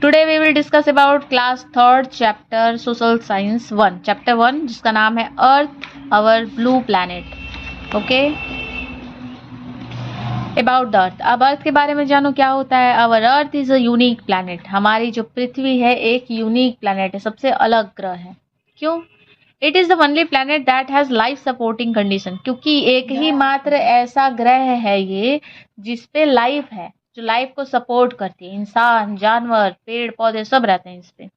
Today we will discuss about class third chapter social science 1 chapter 1 जिसका नाम है earth our blue planet. Okay, about the earth. अब earth के बारे में जानो क्या होता है। Our earth is a unique planet. हमारी जो पृथ्वी है एक यूनिक प्लैनेट है, सबसे अलग ग्रह है। क्यों? It is the only planet that has life supporting condition. क्योंकि एक ही मात्र ऐसा ग्रह है ये जिसपे लाइफ है, जो लाइफ को सपोर्ट करती है। इंसान, जानवर, पेड़ पौधे सब रहते हैं इस पे।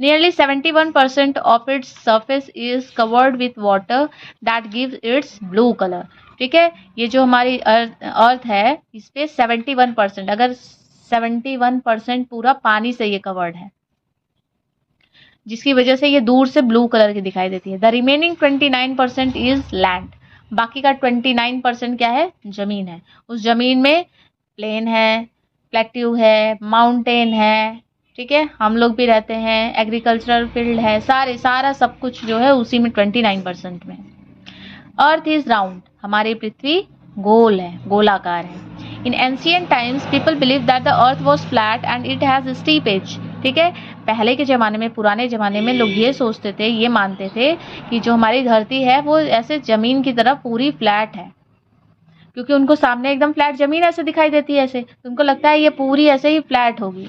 Nearly 71% of its surface is covered with water that gives its blue color। ठीक है, ये जो हमारी अर्थ है इस पे 71%, अगर 71% पूरा पानी से ये कवर्ड है, जिसकी वजह से ये दूर से ब्लू कलर की दिखाई देती है। The remaining 29% is land. बाकी का 29% क्या है? जमीन है। उस जमीन में प्लेन है, प्लेट्यू है, माउंटेन है। ठीक है, हम लोग भी रहते हैं, एग्रीकल्चरल फील्ड है, सारा सब कुछ जो है उसी में 29% में। Earth is round. हमारी पृथ्वी गोल है, गोलाकार है। In ancient times people believe that the earth was flat and it has steep edge. ठीक है, पहले के ज़माने में, पुराने ज़माने में लोग ये सोचते थे, ये मानते थे कि जो हमारी धरती है वो ऐसे ज़मीन की तरह पूरी फ्लैट है, क्योंकि उनको सामने एकदम फ्लैट ज़मीन ऐसे दिखाई देती है, ऐसे तो उनको लगता है ये पूरी ऐसे ही फ्लैट होगी।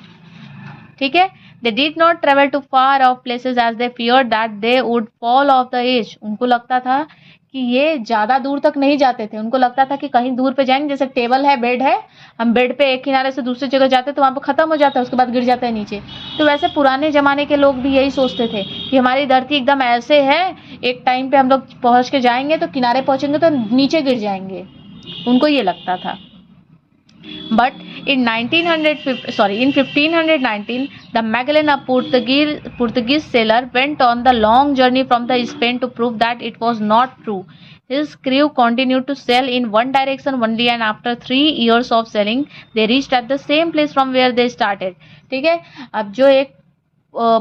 ठीक है, they did not travel to far of places as they feared that they would fall off the edge. उनको लगता था कि ये ज़्यादा दूर तक नहीं जाते थे। उनको लगता था कि कहीं दूर पे जाएंगे, जैसे टेबल है, बेड है, हम बेड पे एक किनारे से दूसरी जगह जाते तो वहाँ पे ख़त्म हो जाता है, उसके बाद गिर जाता है नीचे। तो वैसे पुराने ज़माने के लोग भी यही सोचते थे कि हमारी धरती एकदम ऐसे है, एक टाइम पे हम लोग पहुँच के जाएंगे तो किनारे पहुँचेंगे तो नीचे गिर जाएंगे, उनको ये लगता था। But in 1519, the Magellan, a Portuguese sailor, went on the long journey from the Spain to prove that it was not true. His crew continued to sail in one direction only, and after 3 years of sailing, they reached at the same place from where they started. ठीक है, अब जो एक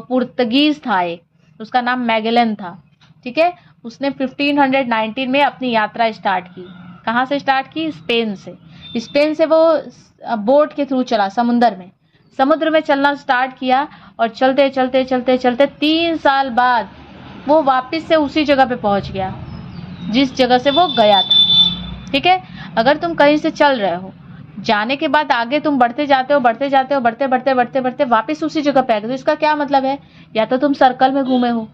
Portuguese था, एक उसका नाम Magellan था। ठीक है, उसने 1519 में अपनी यात्रा स्टार्ट की। कहाँ से स्टार्ट की? स्पेन से। स्पेन से वो बोट के थ्रू चला, समुद्र में चलना स्टार्ट किया, और चलते चलते चलते चलते 3 साल बाद वो वापस से उसी जगह पे पहुंच गया जिस जगह से वो गया था। ठीक है, अगर तुम कहीं से चल रहे हो, जाने के बाद आगे तुम बढ़ते जाते हो, बढ़ते जाते हो, बढ़ते बढ़ते बढ़ते बढ़ते वापस उसी जगह पे आ गए, तो इसका क्या मतलब है? या तो तुम सर्कल में घूमे हो,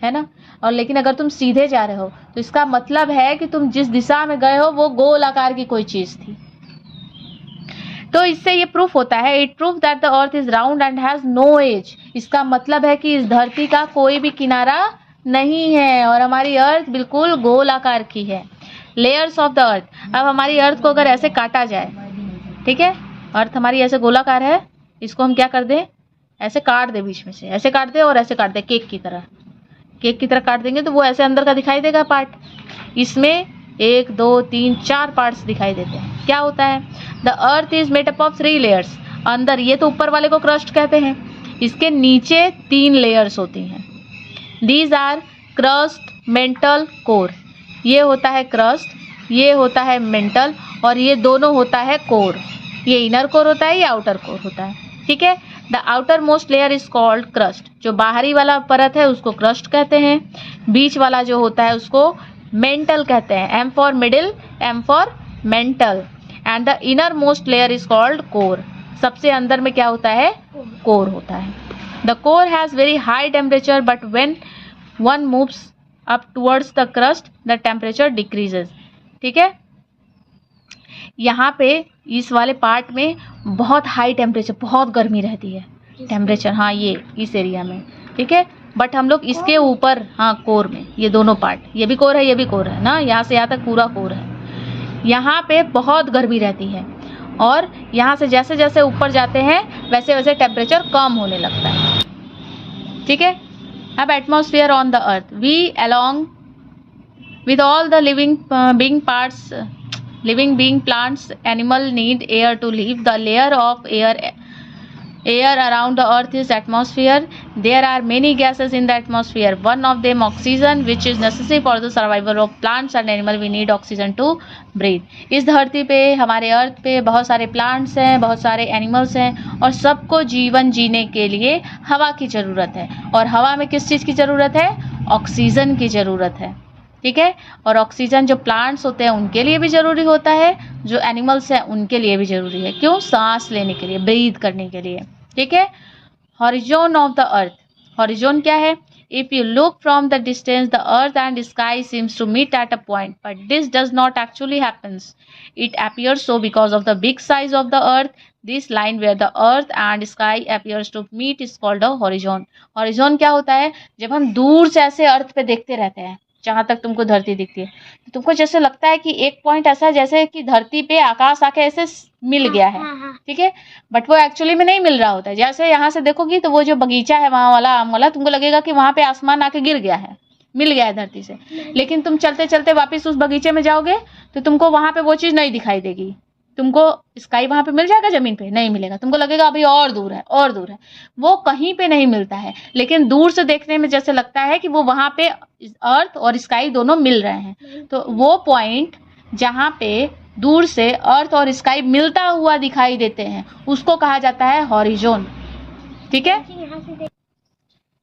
है ना, और लेकिन अगर तुम सीधे जा रहे हो तो इसका मतलब है कि तुम जिस दिशा में गए हो वो गोल आकार की कोई चीज थी। तो इससे ये प्रूफ होता है, it proof that the earth is round and has no edge. इसका मतलब है कि इस धरती का कोई भी किनारा नहीं है और हमारी अर्थ बिल्कुल गोल आकार की है। Layers of the earth. अब हमारी अर्थ को अगर ऐसे काटा जाए, ठीक है, अर्थ हमारी ऐसे गोलाकार है, इसको हम क्या कर दें? ऐसे काट दे, बीच में से ऐसे काट दे और ऐसे काट दे, केक की तरह काट देंगे तो वो ऐसे अंदर का दिखाई देगा पार्ट। इसमें 1 2 3 4 पार्ट्स दिखाई देते हैं। क्या होता है? The earth is made up of 3 layers. अंदर, ये तो ऊपर वाले को क्रस्ट कहते हैं, इसके नीचे 3 लेयर्स होती हैं। These are crust, mantle, core. ये होता है क्रस्ट, ये होता है मेंटल, और ये दोनों होता है कोर। ये इनर कोर होता है, ये आउटर कोर होता है। ठीक है, the outer most layer is called crust. जो बाहरी वाला परत है उसको क्रस्ट कहते हैं। बीच वाला जो होता है उसको मेंटल कहते हैं। M for middle, M for mantle. And the inner most layer is called core. सबसे अंदर में क्या होता है? कोर होता है। The core has very high temperature, but when one moves up towards the crust the temperature decreases. ठीक है, यहाँ पे इस वाले पार्ट में बहुत हाई टेम्परेचर, बहुत गर्मी रहती है, टेम्परेचर, हाँ, ये इस एरिया में। ठीक है, बट हम लोग इसके ऊपर, हाँ, कोर में, ये दोनों पार्ट, ये भी कोर है, ये भी कोर है ना, यहाँ से यहाँ तक पूरा कोर है। यहाँ पे बहुत गर्मी रहती है, और यहाँ से जैसे जैसे ऊपर जाते हैं वैसे वैसे टेम्परेचर कम होने लगता है। ठीक है, अब atmosphere on the earth. We along with all the living being, plants, animal need air to live. The layer of air Air around the earth is atmosphere. There are many gases in the atmosphere. One of them oxygen, which is necessary for the survival of plants and animal. We need oxygen to breathe. इस धरती पे, हमारे अर्थ पे बहुत सारे plants हैं, बहुत सारे एनिमल्स हैं और सबको जीवन जीने के लिए हवा की ज़रूरत है. और हवा में किस चीज़ की ज़रूरत है? ऑक्सीजन की ज़रूरत है. ठीक है. और ऑक्सीजन जो प्लांट्स होते हैं उनके लिए भी ज़रूरी होता है, जो एनिमल्स हैं उनके लिए भी ज़रूरी है. क्यों? सांस लेने के लिए, ब्रीथ करने के लिए. ठीक है. Horizon of the earth. Horizon क्या है? If you look from the distance the earth and sky seems to meet at a point, but this does not actually happens. It appears so because of the big size of the earth. This line where the earth and sky appears to meet is called a horizon. horizon क्या होता है? जब हम दूर से ऐसे अर्थ पे देखते रहते हैं, जहां तक तुमको धरती दिखती है, तो तुमको जैसे लगता है कि एक पॉइंट ऐसा है जैसे कि धरती पे आकाश आके ऐसे मिल गया है. ठीक है. बट वो एक्चुअली में नहीं मिल रहा होता है. जैसे यहाँ से देखोगी तो वो जो बगीचा है वहां वाला आम वाला, तुमको लगेगा कि वहां पे आसमान आके गिर गया है, मिल गया है धरती से. लेकिन तुम चलते चलते वापस उस बगीचे में जाओगे तो तुमको वहां पे वो चीज नहीं दिखाई देगी. तुमको स्काई वहां पे मिल जाएगा, जमीन पे नहीं मिलेगा. तुमको लगेगा अभी और दूर है, और दूर है. वो कहीं पे नहीं मिलता है. लेकिन दूर से देखने में जैसे लगता है कि वो वहां पे अर्थ और स्काई दोनों मिल रहे हैं. तो वो पॉइंट जहां पे दूर से अर्थ और स्काई मिलता हुआ दिखाई देते हैं उसको कहा जाता है हॉरिजॉन. ठीक है.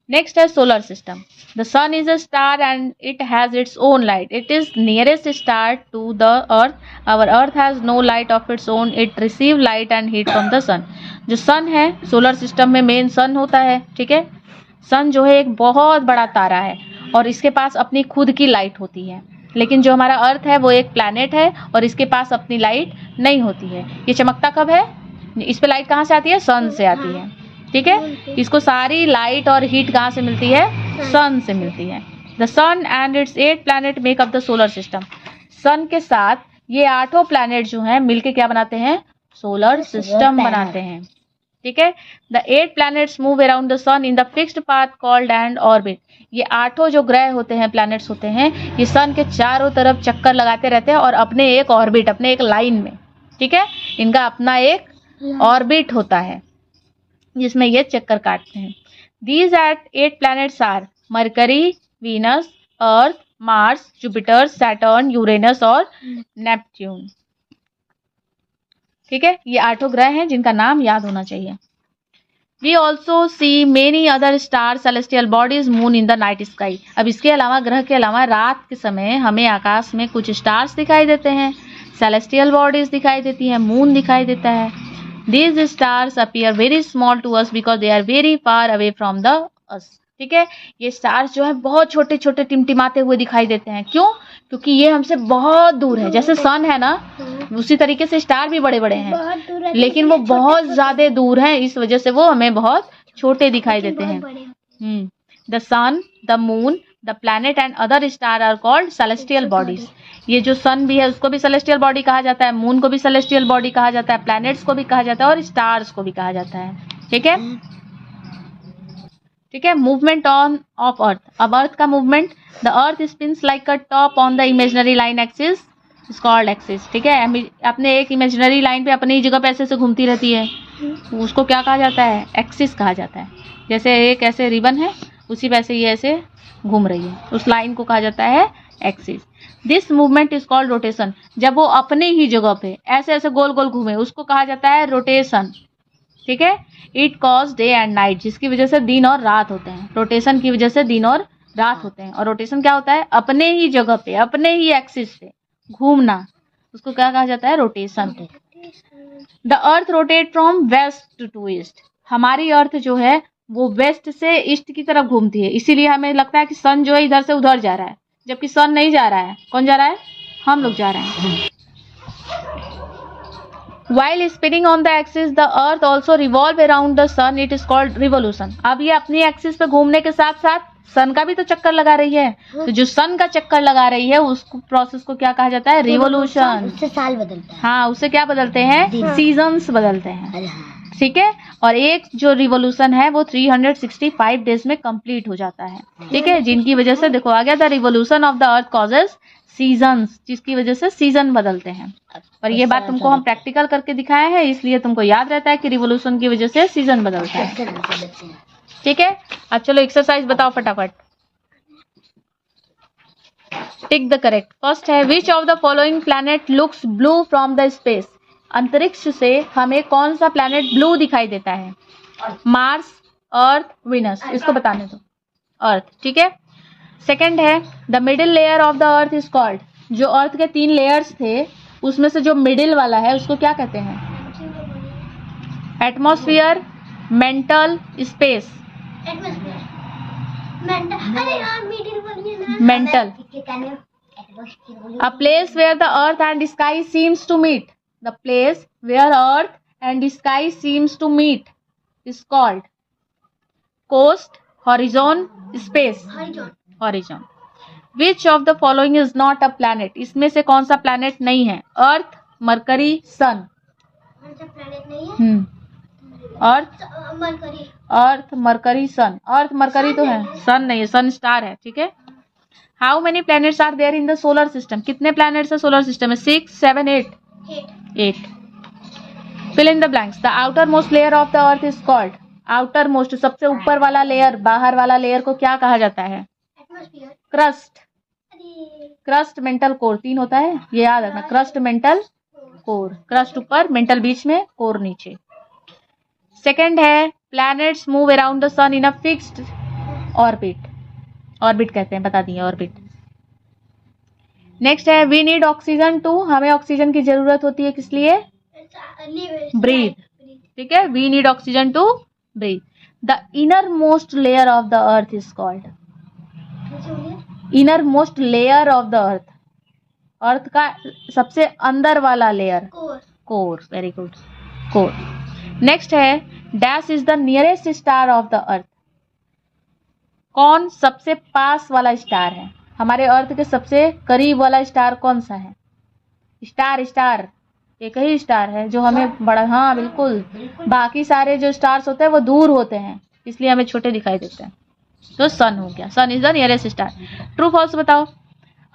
नेक्स्ट है solar system. The sun is a star and it has its own light. It is nearest star to the earth. Our earth has no light of its own. It receive light and heat from the sun. जो sun है, solar system में main sun होता है. ठीक है. सन जो है एक बहुत बड़ा तारा है और इसके पास अपनी खुद की लाइट होती है. लेकिन जो हमारा अर्थ है वो एक प्लैनेट है और इसके पास अपनी लाइट नहीं होती है. ये चमकता कब है? इस पे लाइट कहाँ से आती है? सन से आती है. ठीक है. इसको सारी लाइट और हीट कहाँ से मिलती है? सन से मिलती है. The sun and its 8 planet make up the solar system. Sun के साथ ये 8 प्लैनेट जो हैं मिलके क्या बनाते हैं? सोलर सिस्टम बनाते हैं. ठीक है. The 8 planets move around the sun in the fixed path called and orbit. ये 8 जो ग्रह होते हैं, प्लैनेट्स होते हैं, ये सन के चारों तरफ चक्कर लगाते रहते हैं और अपने एक ऑर्बिट, अपने एक लाइन में. ठीक है. इनका अपना एक ऑर्बिट होता है जिसमें ये चक्कर काटते हैं. These eight 8 planets are Mercury, Venus, Earth, Mars, Jupiter, Saturn, Uranus और नेपट्यून. ठीक है. ये 8 ग्रह हैं जिनका नाम याद होना चाहिए. We also see many other star celestial bodies moon in the night sky. अब इसके अलावा, ग्रह के अलावा, रात के समय हमें आकाश में कुछ स्टार्स दिखाई देते हैं, सेलेस्टियल बॉडीज दिखाई देती हैं, मून दिखाई देता है. These stars appear very small to us because they are very far away from the us. ठीक है. ये स्टार्स जो है बहुत छोटे छोटे टिमटिमाते हुए दिखाई देते हैं. क्यों? क्योंकि ये हमसे बहुत दूर है. जैसे सन है ना, उसी तरीके से स्टार भी बड़े बड़े हैं, लेकिन वो बहुत ज्यादा दूर हैं, इस वजह से वो हमें बहुत छोटे दिखाई देते हैं. The sun, the moon, the planet and other star are called celestial bodies. ये जो सन भी है उसको भी सेलेस्टियल बॉडी कहा जाता है, मून को भी सेलेस्टियल बॉडी कहा जाता है, प्लैनेट्स को भी कहा जाता है और स्टार्स को भी कहा जाता है. ठीक है. ठीक है. Movement on of earth. अब अर्थ का movement. The earth spins like a top on the imaginary line axis is called axis. ठीक है. अपने एक इमेजिनरी लाइन पे अपनी जगह पे ऐसे से घूमती रहती है, उसको क्या कहा जाता है? एक्सिस कहा जाता है. जैसे एक ऐसे रिबन है, उसी वैसे ये ऐसे घूम रही है, उस लाइन को कहा जाता है axis. This movement is called rotation. जब वो अपने ही जगह पे ऐसे ऐसे गोल गोल घूमे उसको कहा जाता है रोटेशन. ठीक है. It cause day and night, जिसकी वजह से दिन और रात होते हैं. रोटेशन की वजह से दिन और रात होते हैं. और रोटेशन क्या होता है? अपने ही जगह पे, अपने ही एक्सिस पे घूमना, उसको क्या कहा जाता है? Rotation. The earth rotate from west to east. हमारी अर्थ जो है वो वेस्ट से ईस्ट की तरफ घूमती है, इसीलिए हमें लगता है कि सन जो है इधर से उधर जा रहा है, जबकि सन नहीं जा रहा है. कौन जा रहा है? हम लोग जा रहे हैं. While spinning on the axis, the earth also revolve around the sun. It is called revolution. अब ये अपनी एक्सिस पे घूमने के साथ साथ सन का भी तो चक्कर लगा रही है. तो जो सन का चक्कर लगा रही है उस प्रोसेस को क्या कहा जाता है? रिवोल्यूशन. उससे साल बदलता है. हाँ, उससे क्या बदलते हैं? सीजन्स बदलते हैं. ठीक है. और एक जो रिवोल्यूशन है वो 365 डेज में कंप्लीट हो जाता है. ठीक है. जिनकी वजह से देखो आ गया, the revolution of the earth causes seasons, जिसकी वजह से सीजन बदलते हैं। पर ये बात तुमको हम प्रैक्टिकल करके दिखाए हैं, इसलिए तुमको याद रहता है कि रिवोल्यूशन की वजह से सीजन बदलता है। ठीक है, अब चलो एक्सरसाइज बताओ फटाफट। Tick the correct. फर्स्ट है विच of the following planet looks blue from the space. अंतरिक्ष से हमें कौन सा प्लैनेट ब्लू दिखाई देता है? मार्स, अर्थ, वीनस। इसको बताने दो, अर्थ। ठीक है। सेकंड है the middle layer of the earth is called. जो अर्थ के 3 लेयर्स थे उसमें से जो मिडिल वाला है उसको क्या कहते हैं? Atmosphere, mantle, space. Mantle. A place where the earth and sky seems to meet. The place where earth and sky seems to meet is called coast, horizon, space. Horizon. Which of the following is not a planet. इसमें से कौन सा planet नहीं है? Earth, Mercury, Sun. Earth, Mercury, Sun. Earth, Mercury तो है, सन नहीं है, सन स्टार है। ठीक है। How many planets are there in the solar system. कितने प्लैनेट्स है सोलर सिस्टम में? 6, 7, 8। Fill in the blanks. The outer most layer of the earth is called. Outer most, सबसे ऊपर वाला लेयर, बाहर वाला लेयर को क्या कहा जाता है? क्रस्ट। Crust, mantle, core. 3 होता है, ये याद रखना। Crust, mantle, core. क्रस्ट ऊपर, मेंटल बीच में, कोर नीचे। सेकंड है planets move around the sun in a fixed orbit. Orbit कहते हैं, बता दिए, ऑर्बिट। नेक्स्ट है वी नीड ऑक्सीजन टू। हमें ऑक्सीजन की जरूरत होती है किस लिए? ब्रीथ। ठीक है, we need oxygen to breathe. The inner most layer of the earth is called. Inner most layer of the earth, earth का सबसे अंदर वाला layer, core. Very good, core. Next है dash is the nearest star of the earth. कौन सबसे पास वाला star है? हमारे अर्थ के सबसे करीब वाला स्टार कौन सा है? स्टार एक ही स्टार है जो हमें बड़ा, हाँ बिल्कुल, बाकी सारे जो स्टार्स होते हैं वो दूर होते हैं, इसलिए हमें छोटे दिखाई देते हैं। तो सन हो गया, sun is the nearest star. True false बताओ।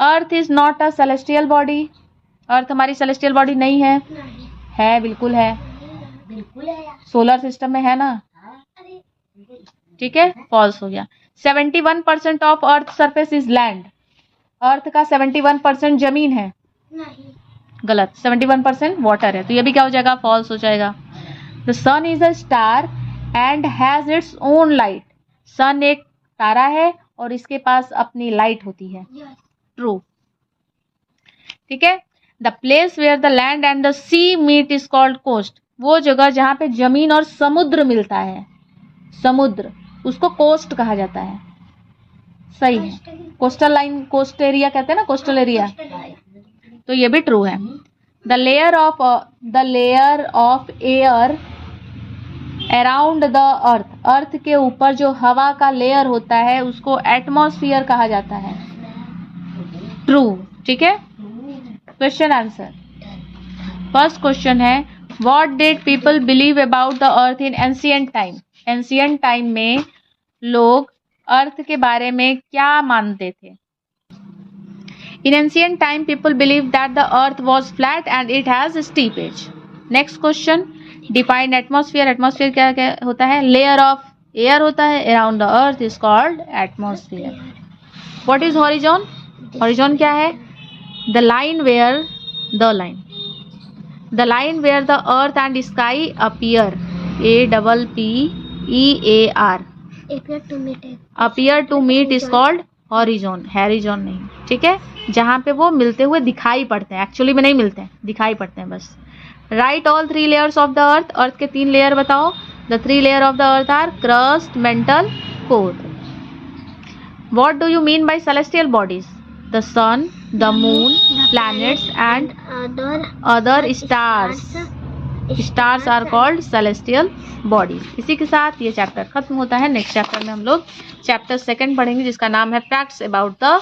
Earth is not a celestial body. Earth हमारी सेलेस्टियल बॉडी नहीं है। है, बिल्कुल है, सोलर सिस्टम में है ना। ठीक है, फॉल्स हो गया। 71% of earth surface is land. Earth का 71% जमीन है। गलत, 71% वाटर है, तो ये भी क्या हो जाएगा? फॉल्स हो जाएगा। The sun is a star and has its own light. Sun एक तारा है और इसके पास अपनी लाइट होती है। ट्रू। ठीक है। The place where the land and the sea meet is called coast. वो जगह जहां पे जमीन और समुद्र मिलता है, समुद्र, उसको कोस्ट कहा जाता है। सही है, कोस्टल लाइन, कोस्ट एरिया कहते हैं ना, कोस्टल एरिया, तो ये भी ट्रू है। The layer of air around the earth. Earth के ऊपर जो हवा का लेयर होता है उसको एटमॉस्फेयर कहा जाता है। ट्रू। ठीक है। Question answer. फर्स्ट क्वेश्चन है what did people believe about the earth in ancient time. Ancient time में लोग अर्थ के बारे में क्या मानते थे? In ancient time, people believed that the earth was flat and it has a steep edge. Next question, define atmosphere. Atmosphere क्या होता है? Layer of air होता है around the earth is called atmosphere. What is horizon? Horizon क्या है? The line where the earth and sky appear. APPEAR. Appear to meet is called horizon, horizon नहीं। ठीक है, जहां पे वो मिलते हुए दिखाई पड़ते हैं, एक्चुअली में नहीं मिलते हैं, दिखाई पड़ते हैं बस। Right all 3 layers of the earth. Earth के 3 लेयर बताओ। The 3 layer of the earth are crust, mantle, core. What do you mean by celestial bodies? The sun, the moon, planets and other stars. Stars are called celestial bodies. इसी के साथ ये chapter खत्म होता है। Next chapter में हम लोग चैप्टर 2 पढ़ेंगे जिसका नाम है फैक्ट्स अबाउट द